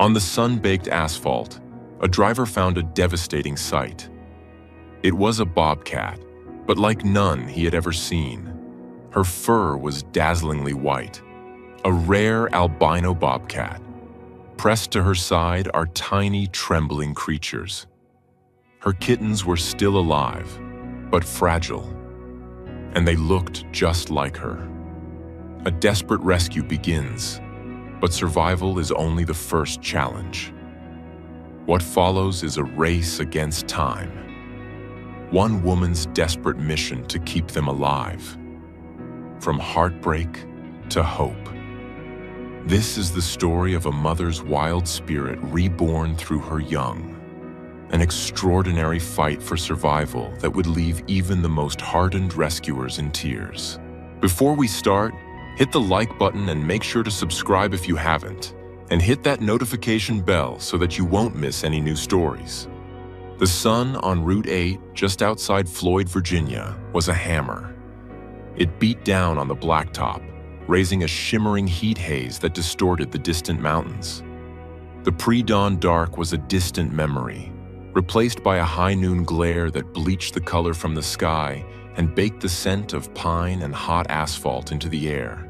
On the sun-baked asphalt, a driver found a devastating sight. It was a bobcat, but like none he had ever seen. Her fur was dazzlingly white, a rare albino bobcat. Pressed to her side are tiny, trembling creatures. Her kittens were still alive, but fragile, and they looked just like her. A desperate rescue begins, but survival is only the first challenge. What follows is a race against time. One woman's desperate mission to keep them alive. From heartbreak to hope. This is the story of a mother's wild spirit reborn through her young. An extraordinary fight for survival that would leave even the most hardened rescuers in tears. Before we start, hit the like button and make sure to subscribe if you haven't, and hit that notification bell so that you won't miss any new stories. The sun on Route 8, just outside Floyd, Virginia, was a hammer. It beat down on the blacktop, raising a shimmering heat haze that distorted the distant mountains. The pre-dawn dark was a distant memory, replaced by a high noon glare that bleached the color from the sky and baked the scent of pine and hot asphalt into the air.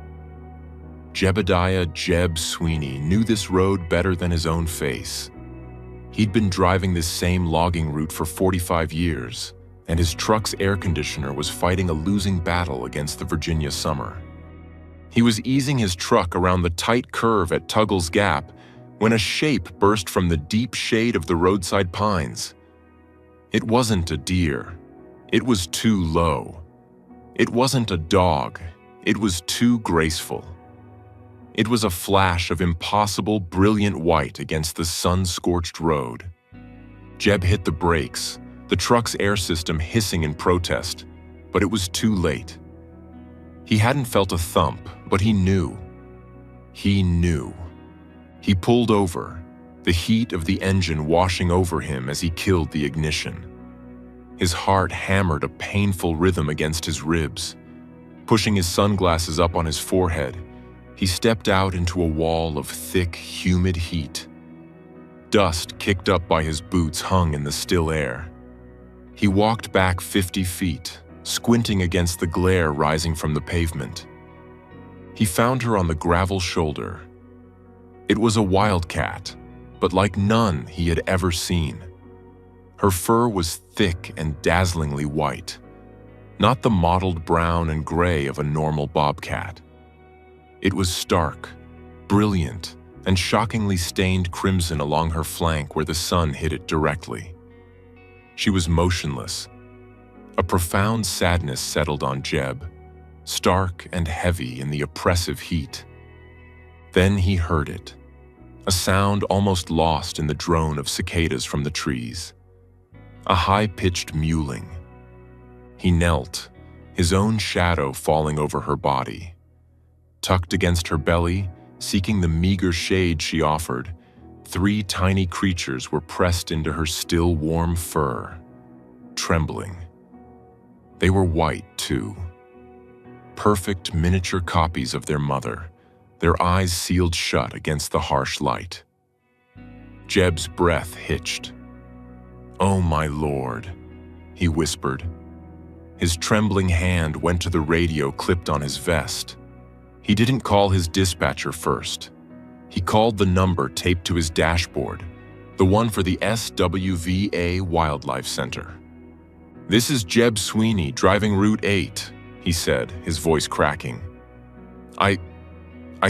Jebediah Jeb Sweeney knew this road better than his own face. He'd been driving this same logging route for 45 years, and his truck's air conditioner was fighting a losing battle against the Virginia summer. He was easing his truck around the tight curve at Tuggle's Gap when a shape burst from the deep shade of the roadside pines. It wasn't a deer. It was too low. It wasn't a dog. It was too graceful. It was a flash of impossible, brilliant white against the sun-scorched road. Jeb hit the brakes, the truck's air system hissing in protest, but it was too late. He hadn't felt a thump, but he knew. He knew. He pulled over, the heat of the engine washing over him as he killed the ignition. His heart hammered a painful rhythm against his ribs. Pushing his sunglasses up on his forehead, he stepped out into a wall of thick, humid heat. Dust kicked up by his boots hung in the still air. He walked back 50 feet, squinting against the glare rising from the pavement. He found her on the gravel shoulder. It was a wildcat, but like none he had ever seen. Her fur was thick and dazzlingly white, not the mottled brown and gray of a normal bobcat. It was stark, brilliant, and shockingly stained crimson along her flank where the sun hit it directly. She was motionless. A profound sadness settled on Jeb, stark and heavy in the oppressive heat. Then he heard it, a sound almost lost in the drone of cicadas from the trees. A high-pitched mewling. He knelt, his own shadow falling over her body. Tucked against her belly, seeking the meager shade she offered, 3 tiny creatures were pressed into her still warm fur, trembling. They were white, too. Perfect miniature copies of their mother, their eyes sealed shut against the harsh light. Jeb's breath hitched. "Oh, my Lord," he whispered. His trembling hand went to the radio clipped on his vest. He didn't call his dispatcher first. He called the number taped to his dashboard, the one for the SWVA Wildlife Center. "This is Jeb Sweeney driving Route 8, he said, his voice cracking. I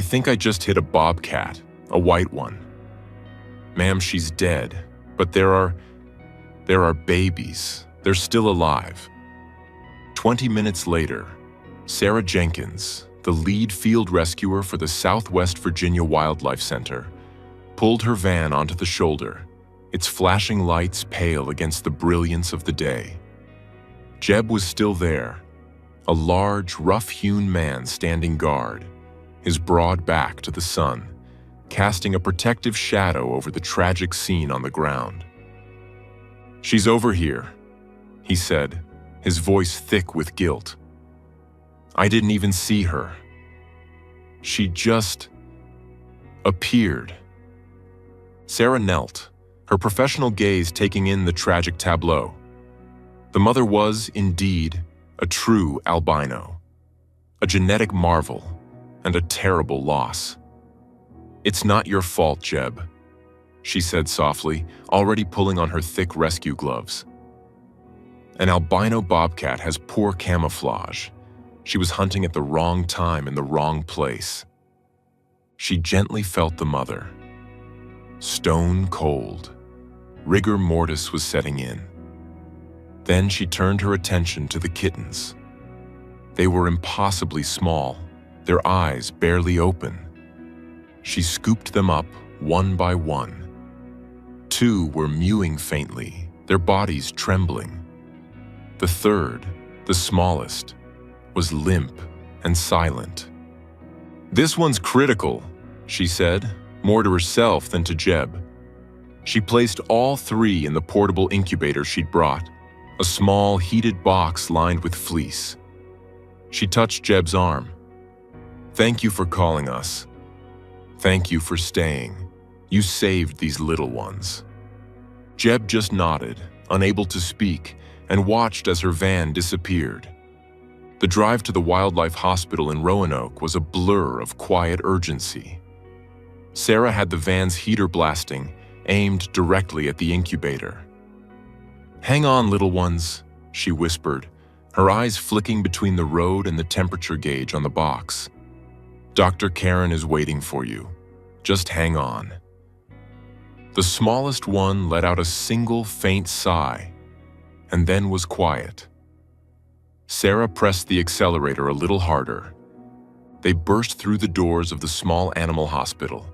think I just hit a bobcat, a white one. Ma'am, she's dead, but there are babies. They're still alive." 20 minutes later, Sarah Jenkins, the lead field rescuer for the Southwest Virginia Wildlife Center, pulled her van onto the shoulder, its flashing lights pale against the brilliance of the day. Jeb was still there, a large, rough-hewn man standing guard, his broad back to the sun, casting a protective shadow over the tragic scene on the ground. "She's over here," he said, his voice thick with guilt. "I didn't even see her. She just appeared." Sarah knelt, her professional gaze taking in the tragic tableau. The mother was, indeed, a true albino, a genetic marvel, and a terrible loss. "It's not your fault, Jeb," she said softly, already pulling on her thick rescue gloves. "An albino bobcat has poor camouflage. She was hunting at the wrong time in the wrong place." She gently felt the mother. Stone cold. Rigor mortis was setting in. Then she turned her attention to the kittens. They were impossibly small, their eyes barely open. She scooped them up one by one. 2 were mewing faintly, their bodies trembling. The third, the smallest, was limp and silent. "This one's critical," she said, more to herself than to Jeb. She placed all 3 in the portable incubator she'd brought, a small, heated box lined with fleece. She touched Jeb's arm. "Thank you for calling us. Thank you for staying. You saved these little ones." Jeb just nodded, unable to speak, and watched as her van disappeared. The drive to the wildlife hospital in Roanoke was a blur of quiet urgency. Sarah had the van's heater blasting, aimed directly at the incubator. "Hang on, little ones," she whispered, her eyes flicking between the road and the temperature gauge on the box. "Dr. Karen is waiting for you. Just hang on." The smallest one let out a single faint sigh, and then was quiet. Sarah pressed the accelerator a little harder. They burst through the doors of the small animal hospital,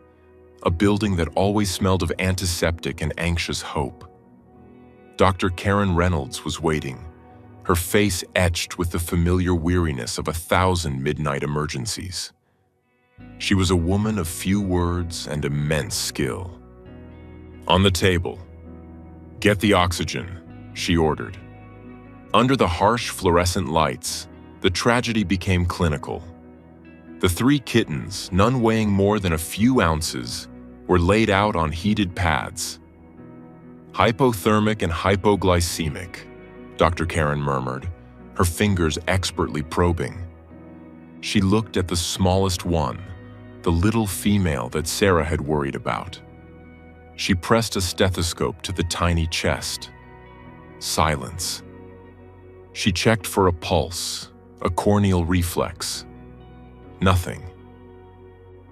a building that always smelled of antiseptic and anxious hope. Dr. Karen Reynolds was waiting, her face etched with the familiar weariness of 1,000 midnight emergencies. She was a woman of few words and immense skill. "On the table. Get the oxygen," she ordered. Under the harsh fluorescent lights, the tragedy became clinical. The 3 kittens, none weighing more than a few ounces, were laid out on heated pads. "Hypothermic and hypoglycemic," Dr. Karen murmured, her fingers expertly probing. She looked at the smallest one, the little female that Sarah had worried about. She pressed a stethoscope to the tiny chest. Silence. She checked for a pulse, a corneal reflex. Nothing.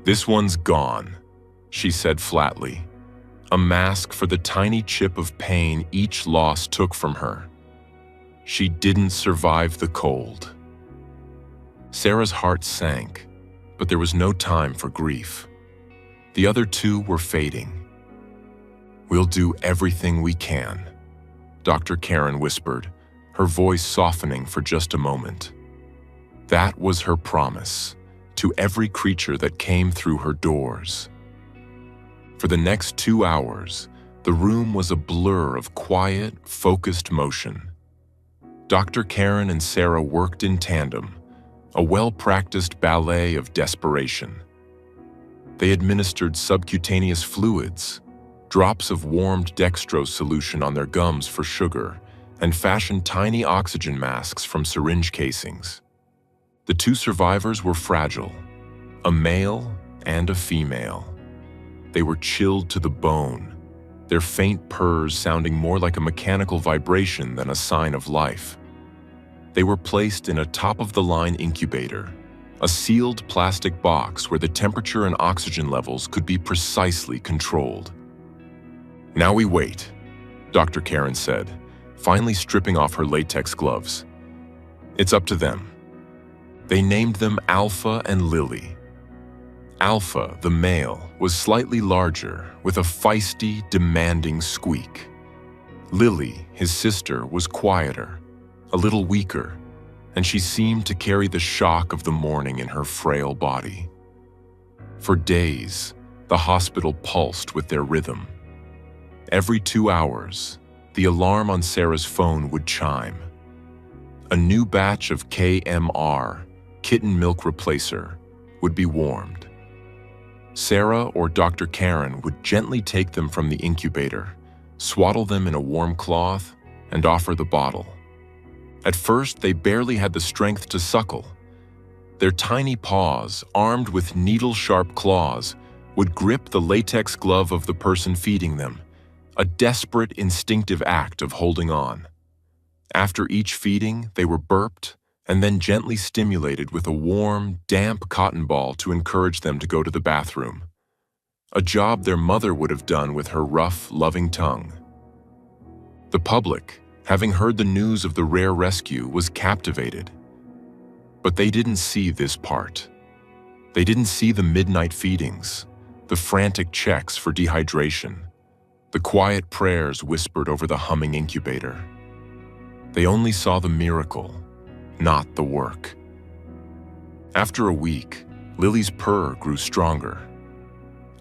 "This one's gone," she said flatly, a mask for the tiny chip of pain each loss took from her. She didn't survive the cold. Sarah's heart sank, but there was no time for grief. The other 2 were fading. "We'll do everything we can," Dr. Karen whispered, her voice softening for just a moment. That was her promise to every creature that came through her doors. For the next 2 hours, the room was a blur of quiet, focused motion. Dr. Karen and Sarah worked in tandem, a well-practiced ballet of desperation. They administered subcutaneous fluids, drops of warmed dextrose solution on their gums for sugar, and fashioned tiny oxygen masks from syringe casings. The 2 survivors were fragile, a male and a female. They were chilled to the bone, their faint purrs sounding more like a mechanical vibration than a sign of life. They were placed in a top-of-the-line incubator, a sealed plastic box where the temperature and oxygen levels could be precisely controlled. "Now we wait," Dr. Karen said, finally stripping off her latex gloves. "It's up to them." They named them Alpha and Lily. Alpha, the male, was slightly larger, with a feisty, demanding squeak. Lily, his sister, was quieter, a little weaker, and she seemed to carry the shock of the morning in her frail body. For days, the hospital pulsed with their rhythm. Every 2 hours, the alarm on Sarah's phone would chime. A new batch of KMR, kitten milk replacer, would be warmed. Sarah or Dr. Karen would gently take them from the incubator, swaddle them in a warm cloth, and offer the bottle. At first, they barely had the strength to suckle. Their tiny paws, armed with needle-sharp claws, would grip the latex glove of the person feeding them, a desperate, instinctive act of holding on. After each feeding, they were burped and then gently stimulated with a warm, damp cotton ball to encourage them to go to the bathroom, a job their mother would have done with her rough, loving tongue. The public, having heard the news of the rare rescue, was captivated. But they didn't see this part. They didn't see the midnight feedings, the frantic checks for dehydration, the quiet prayers whispered over the humming incubator. They only saw the miracle, not the work. After a week, Lily's purr grew stronger.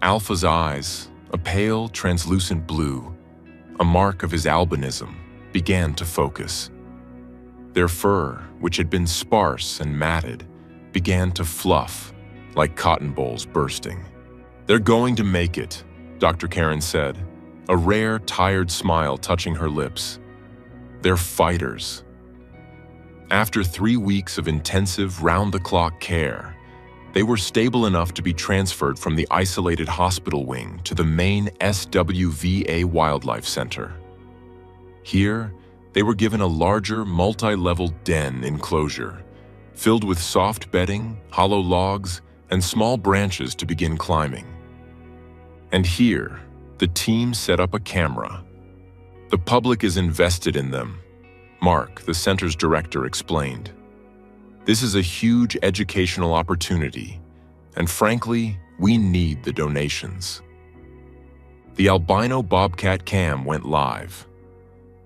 Alpha's eyes, a pale, translucent blue, a mark of his albinism, began to focus. Their fur, which had been sparse and matted, began to fluff, like cotton bolls bursting. "They're going to make it," Dr. Karen said, a rare, tired smile touching her lips. "They're fighters." After 3 weeks of intensive, round-the-clock care, they were stable enough to be transferred from the isolated hospital wing to the main SWVA Wildlife Center. Here, they were given a larger, multi-level den enclosure, filled with soft bedding, hollow logs, and small branches to begin climbing. And here, the team set up a camera. "The public is invested in them," Mark, the center's director, explained. "This is a huge educational opportunity, and frankly, we need the donations." The Albino Bobcat cam went live.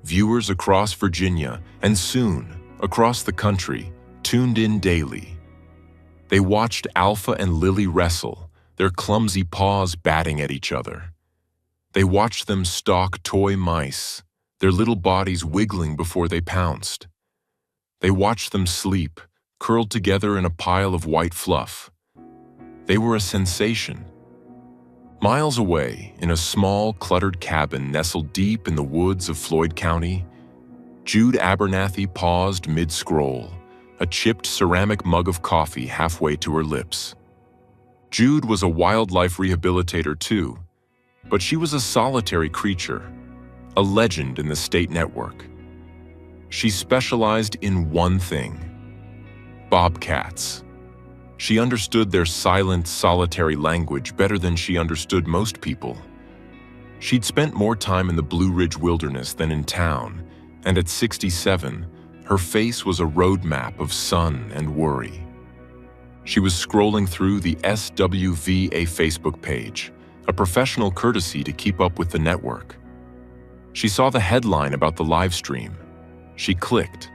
Viewers across Virginia, and soon across the country, tuned in daily. They watched Alpha and Lily wrestle, their clumsy paws batting at each other. They watched them stalk toy mice, their little bodies wiggling before they pounced. They watched them sleep, curled together in a pile of white fluff. They were a sensation. Miles away, in a small, cluttered cabin nestled deep in the woods of Floyd County, Jude Abernathy paused mid-scroll, a chipped ceramic mug of coffee halfway to her lips. Jude was a wildlife rehabilitator too, but she was a solitary creature, a legend in the state network. She specialized in one thing: bobcats. She understood their silent, solitary language better than she understood most people. She'd spent more time in the Blue Ridge Wilderness than in town, and at 67, her face was a roadmap of sun and worry. She was scrolling through the SWVA Facebook page, a professional courtesy to keep up with the network. She saw the headline about the live stream. She clicked.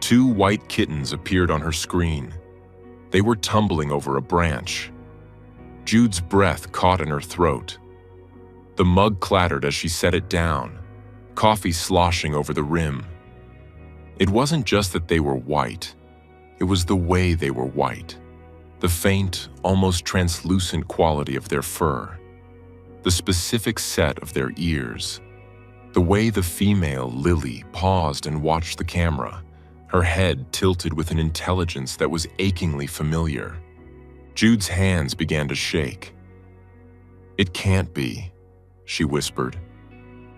2 white kittens appeared on her screen. They were tumbling over a branch. Jude's breath caught in her throat. The mug clattered as she set it down, coffee sloshing over the rim. It wasn't just that they were white. It was the way they were white. The faint, almost translucent quality of their fur. The specific set of their ears. The way the female, Lily, paused and watched the camera, her head tilted with an intelligence that was achingly familiar. Jude's hands began to shake. "It can't be," she whispered.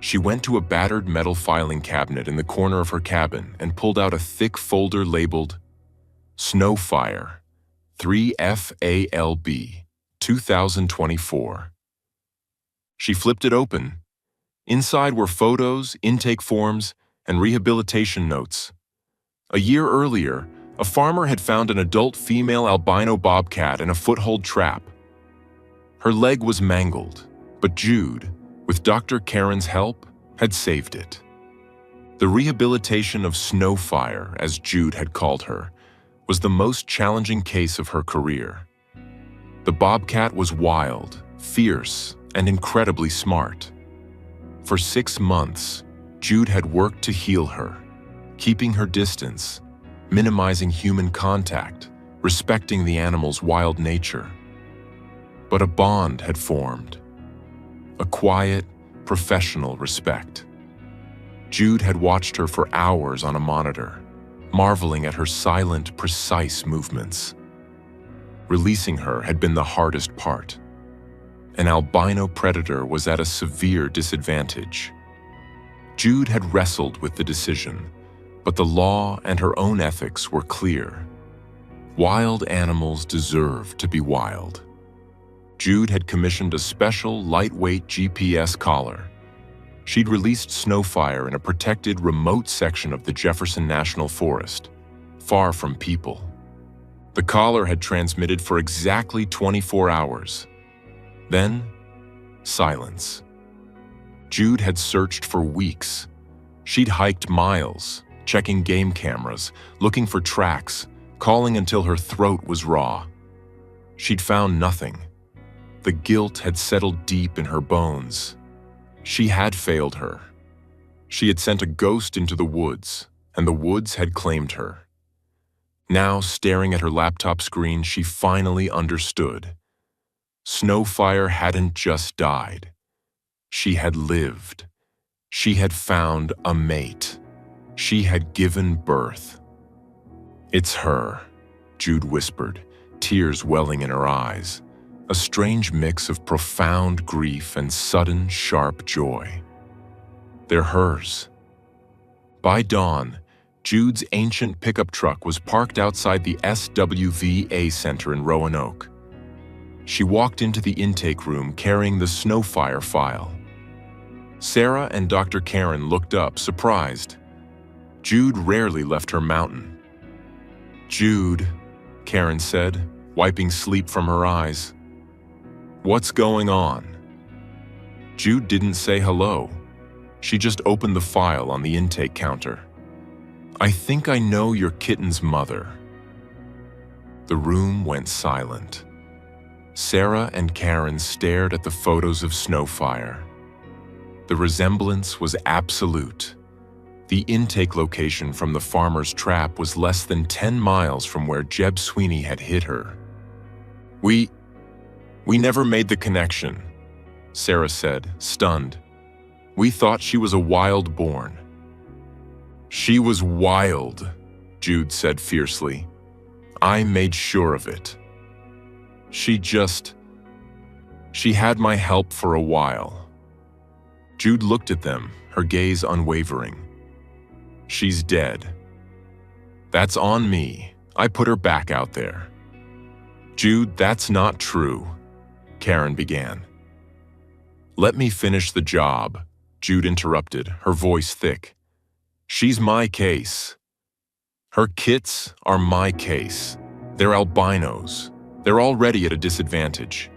She went to a battered metal filing cabinet in the corner of her cabin and pulled out a thick folder labeled Snowfire, 3FALB, 2024. She flipped it open. Inside were photos, intake forms, and rehabilitation notes. A year earlier, a farmer had found an adult female albino bobcat in a foothold trap. Her leg was mangled, but Jude, with Dr. Karen's help, had saved it. The rehabilitation of Snowfire, as Jude had called her, was the most challenging case of her career. The bobcat was wild, fierce, and incredibly smart. For 6 months, Jude had worked to heal her, keeping her distance, minimizing human contact, respecting the animal's wild nature. But a bond had formed. A quiet, professional respect. Jude had watched her for hours on a monitor, marveling at her silent, precise movements. Releasing her had been the hardest part. An albino predator was at a severe disadvantage. Jude had wrestled with the decision, but the law and her own ethics were clear. Wild animals deserve to be wild. Jude had commissioned a special, lightweight GPS collar. She'd released Snowfire in a protected, remote section of the Jefferson National Forest, far from people. The collar had transmitted for exactly 24 hours. Then, silence. Jude had searched for weeks. She'd hiked miles, checking game cameras, looking for tracks, calling until her throat was raw. She'd found nothing. The guilt had settled deep in her bones. She had failed her. She had sent a ghost into the woods, and the woods had claimed her. Now, staring at her laptop screen, she finally understood. Snowfire hadn't just died. She had lived. She had found a mate. She had given birth. "It's her," Jude whispered, tears welling in her eyes. A strange mix of profound grief and sudden, sharp joy. They're hers. By dawn, Jude's ancient pickup truck was parked outside the SWVA Center in Roanoke. She walked into the intake room carrying the Snowfire file. Sarah and Dr. Karen looked up, surprised. Jude rarely left her mountain. "Jude," Karen said, wiping sleep from her eyes. "What's going on?" Jude didn't say hello. She just opened the file on the intake counter. "I think I know your kitten's mother." The room went silent. Sarah and Karen stared at the photos of Snowfire. The resemblance was absolute. The intake location from the farmer's trap was less than 10 miles from where Jeb Sweeney had hit her. We never made the connection," Sarah said, stunned. "We thought she was a wild born." "She was wild," Jude said fiercely. "I made sure of it. She had my help for a while." Jude looked at them, her gaze unwavering. "She's dead. That's on me. I put her back out there." "Jude, that's not true," Karen began. "Let me finish the job," Jude interrupted, her voice thick. "She's my case. Her kits are my case. They're albinos. They're already at a disadvantage.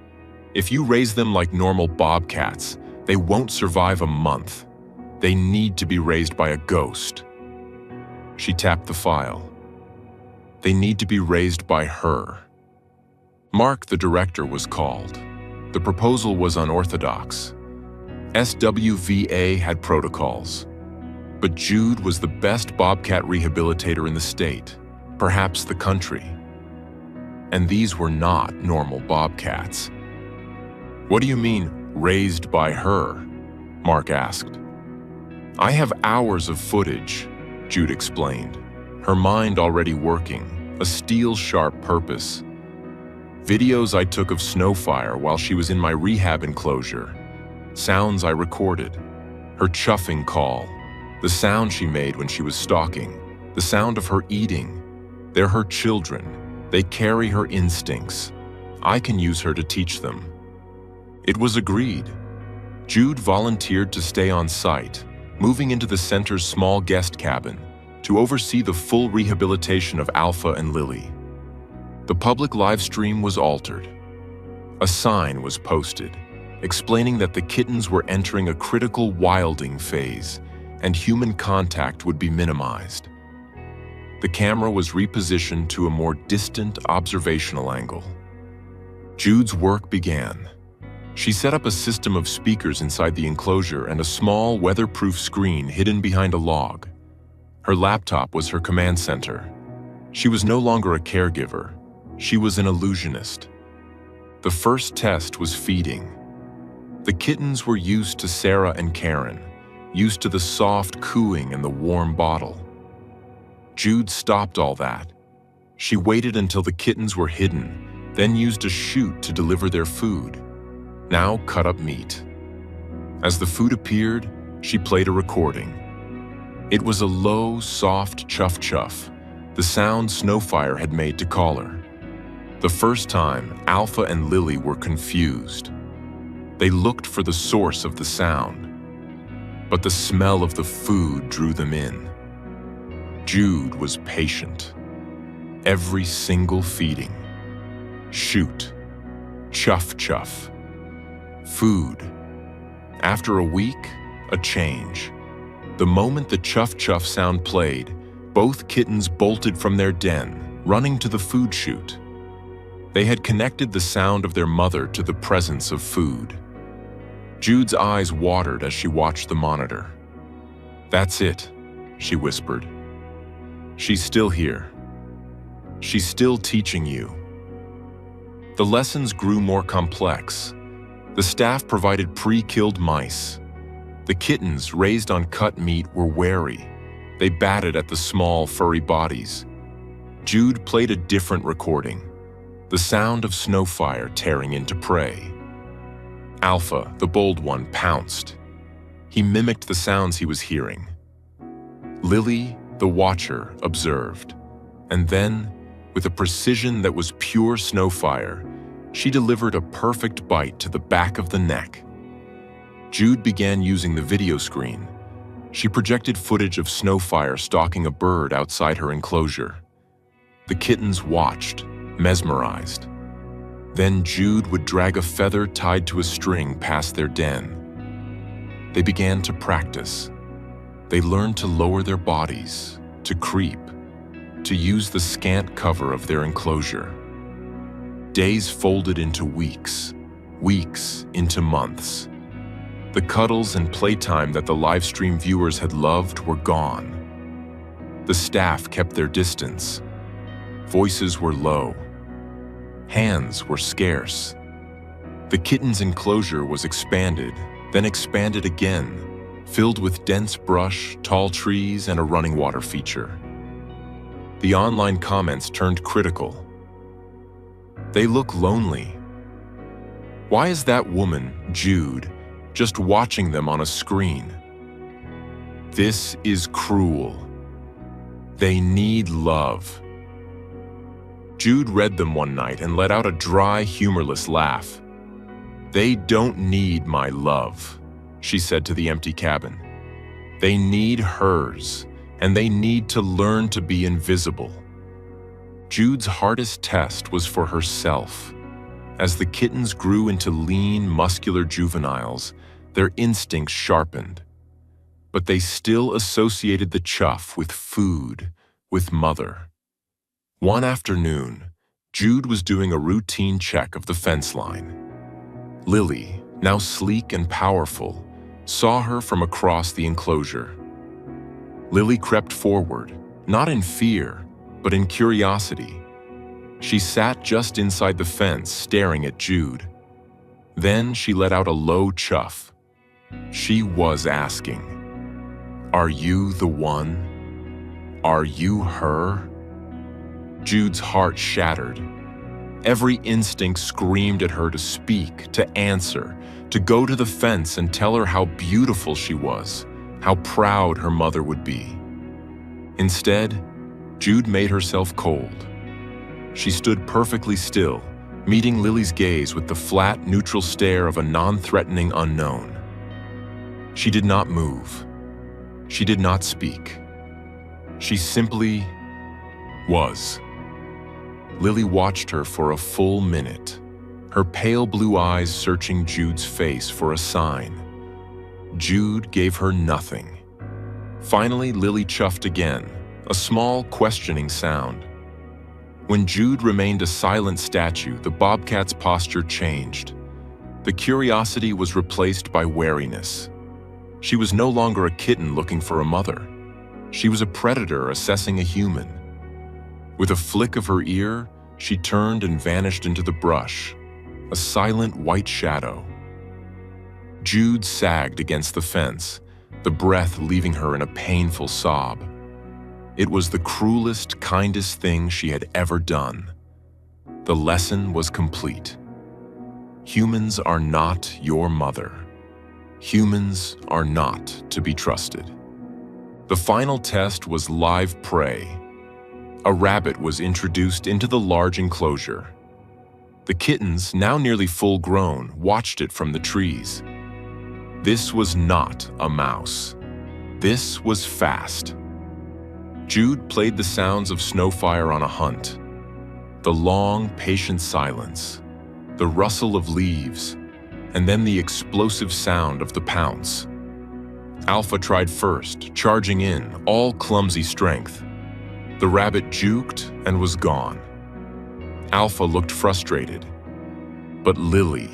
If you raise them like normal bobcats, they won't survive a month. They need to be raised by a ghost." She tapped the file. "They need to be raised by her." Mark, the director, was called. The proposal was unorthodox. SWVA had protocols. But Jude was the best bobcat rehabilitator in the state, perhaps the country. And these were not normal bobcats. "What do you mean, raised by her?" Mark asked. "I have hours of footage," Jude explained, her mind already working, a steel-sharp purpose. "Videos I took of Snowfire while she was in my rehab enclosure. Sounds I recorded. Her chuffing call. The sound she made when she was stalking. The sound of her eating. They're her children. They carry her instincts. I can use her to teach them." It was agreed. Jude volunteered to stay on site, moving into the center's small guest cabin to oversee the full rehabilitation of Alpha and Lily. The public live stream was altered. A sign was posted, explaining that the kittens were entering a critical wilding phase and human contact would be minimized. The camera was repositioned to a more distant observational angle. Jude's work began. She set up a system of speakers inside the enclosure and a small, weatherproof screen hidden behind a log. Her laptop was her command center. She was no longer a caregiver. She was an illusionist. The first test was feeding. The kittens were used to Sarah and Karen, used to the soft cooing and the warm bottle. Jude stopped all that. She waited until the kittens were hidden, then used a chute to deliver their food. Now cut up meat. As the food appeared, she played a recording. It was a low, soft chuff-chuff, the sound Snowfire had made to call her. The first time, Alpha and Lily were confused. They looked for the source of the sound, but the smell of the food drew them in. Jude was patient. Every single feeding. Shoot. Chuff-chuff. Food. After a week, a change. The moment the chuff-chuff sound played, both kittens bolted from their den, running to the food chute. They had connected the sound of their mother to the presence of food. Jude's eyes watered as she watched the monitor. "That's it," she whispered. "She's still here. She's still teaching you." The lessons grew more complex. The staff provided pre-killed mice. The kittens, raised on cut meat, were wary. They batted at the small, furry bodies. Jude played a different recording, the sound of Snowfire tearing into prey. Alpha, the bold one, pounced. He mimicked the sounds he was hearing. Lily, the watcher, observed. And then, with a precision that was pure Snowfire, she delivered a perfect bite to the back of the neck. Jude began using the video screen. She projected footage of Snowfire stalking a bird outside her enclosure. The kittens watched, mesmerized. Then Jude would drag a feather tied to a string past their den. They began to practice. They learned to lower their bodies, to creep, to use the scant cover of their enclosure. Days folded into weeks, weeks into months. The cuddles and playtime that the livestream viewers had loved were gone. The staff kept their distance. Voices were low. Hands were scarce. The kitten's enclosure was expanded, then expanded again, filled with dense brush, tall trees, and a running water feature. The online comments turned critical. "They look lonely. Why is that woman, Jude, just watching them on a screen? This is cruel. They need love." Jude read them one night and let out a dry, humorless laugh. "They don't need my love," she said to the empty cabin. "They need hers, and they need to learn to be invisible." Jude's hardest test was for herself. As the kittens grew into lean, muscular juveniles, their instincts sharpened. But they still associated the chuff with food, with mother. One afternoon, Jude was doing a routine check of the fence line. Lily, now sleek and powerful, saw her from across the enclosure. Lily crept forward, not in fear, but in curiosity. She sat just inside the fence, staring at Jude. Then she let out a low chuff. She was asking, "Are you the one? Are you her?" Jude's heart shattered. Every instinct screamed at her to speak, to answer, to go to the fence and tell her how beautiful she was, how proud her mother would be. Instead, Jude made herself cold. She stood perfectly still, meeting Lily's gaze with the flat, neutral stare of a non-threatening unknown. She did not move. She did not speak. She simply was. Lily watched her for a full minute, her pale blue eyes searching Jude's face for a sign. Jude gave her nothing. Finally, Lily chuffed again, a small, questioning sound. When Jude remained a silent statue, the bobcat's posture changed. The curiosity was replaced by wariness. She was no longer a kitten looking for a mother. She was a predator assessing a human. With a flick of her ear, she turned and vanished into the brush. a silent white shadow. Jude sagged against the fence, the breath leaving her in a painful sob. It was the cruelest, kindest thing she had ever done. The lesson was complete. Humans are not your mother. Humans are not to be trusted. The final test was live prey. A rabbit was introduced into the large enclosure. The kittens, now nearly full-grown, watched it from the trees. This was not a mouse. This was fast. Jude played the sounds of Snowfire on a hunt. The long, patient silence, the rustle of leaves, and then the explosive sound of the pounce. Alpha tried first, charging in, all clumsy strength. The rabbit juked and was gone. Alpha looked frustrated. But Lily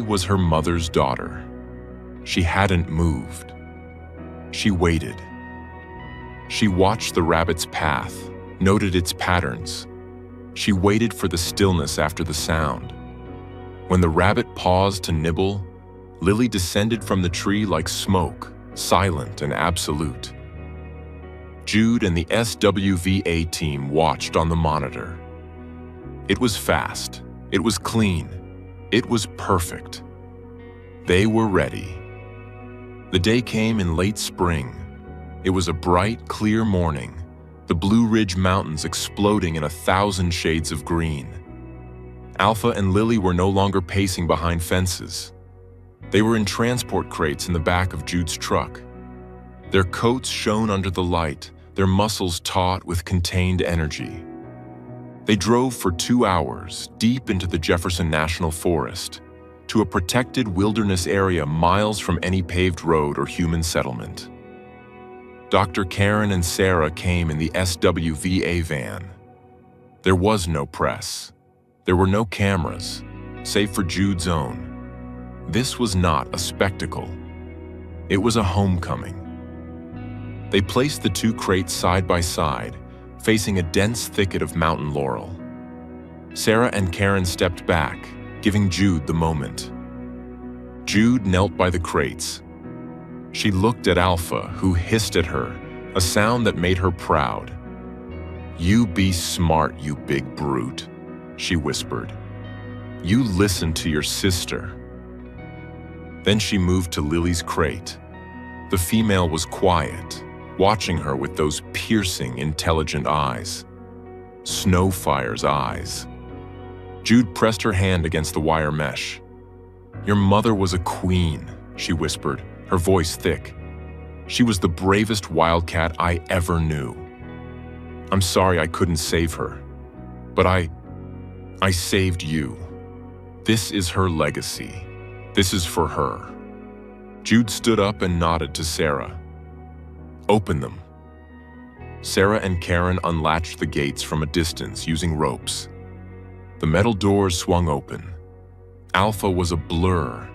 was her mother's daughter. She hadn't moved. She waited. She watched the rabbit's path, noted its patterns. She waited for the stillness after the sound. When the rabbit paused to nibble, Lily descended from the tree like smoke, silent and absolute. Jude and the SWVA team watched on the monitor. It was fast. It was clean. It was perfect. They were ready. The day came in late spring. It was a bright, clear morning, the Blue Ridge Mountains exploding in 1,000 shades of green. Alpha and Lily were no longer pacing behind fences. They were in transport crates in the back of Jude's truck. Their coats shone under the light, their muscles taut with contained energy. They drove for 2 hours deep into the Jefferson National Forest, to a protected wilderness area miles from any paved road or human settlement. Dr. Karen and Sarah came in the SWVA van. There was no press. There were no cameras, save for Jude's own. This was not a spectacle. It was a homecoming. They placed the two crates side by side, facing a dense thicket of mountain laurel. Sarah and Karen stepped back, giving Jude the moment. Jude knelt by the crates. She looked at Alpha, who hissed at her, a sound that made her proud. "You be smart, you big brute," she whispered. "You listen to your sister." Then she moved to Lily's crate. The female was quiet, watching her with those piercing, intelligent eyes. Snowfire's eyes. Jude pressed her hand against the wire mesh. "Your mother was a queen," she whispered, her voice thick. "She was the bravest wildcat I ever knew. I'm sorry I couldn't save her, but I saved you. This is her legacy. This is for her." Jude stood up and nodded to Sarah. "Open them." Sarah and Karen unlatched the gates from a distance using ropes. The metal doors swung open. Alpha was a blur.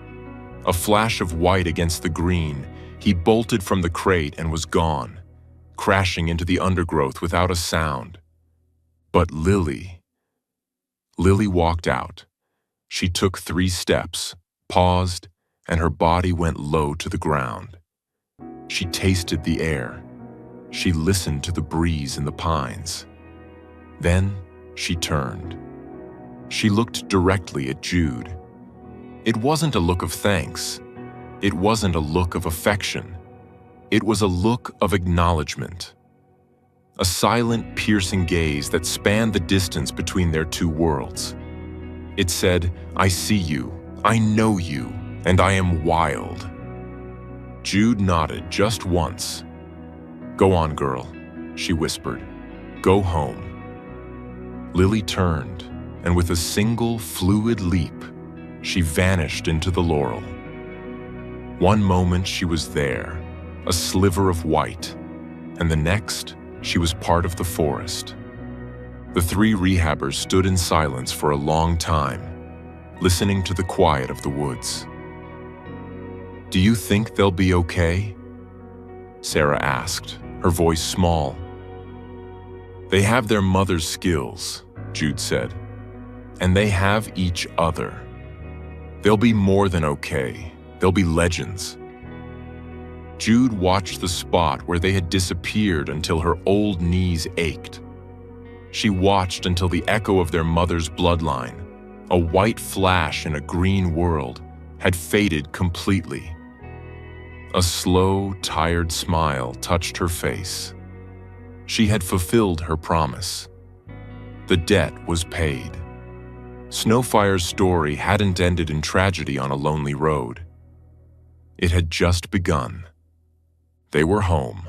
A flash of white against the green, he bolted from the crate and was gone, crashing into the undergrowth without a sound. But Lily walked out. She took 3 steps, paused, and her body went low to the ground. She tasted the air. She listened to the breeze in the pines. Then she turned. She looked directly at Jude. It wasn't a look of thanks. It wasn't a look of affection. It was a look of acknowledgement. A silent, piercing gaze that spanned the distance between their two worlds. It said, "I see you, I know you, and I am wild." Jude nodded just once. "Go on, girl," she whispered. "Go home." Lily turned, and with a single fluid leap, she vanished into the laurel. One moment she was there, a sliver of white, and the next she was part of the forest. The 3 rehabbers stood in silence for a long time, listening to the quiet of the woods. "Do you think they'll be okay?" Sarah asked, her voice small. "They have their mother's skills," Jude said. And they have each other. They'll be more than okay. They'll be legends. Jude watched the spot where they had disappeared until her old knees ached. She watched until the echo of their mother's bloodline, a white flash in a green world, had faded completely. A slow, tired smile touched her face. She had fulfilled her promise. The debt was paid. Snowfire's story hadn't ended in tragedy on a lonely road. It had just begun. They were home.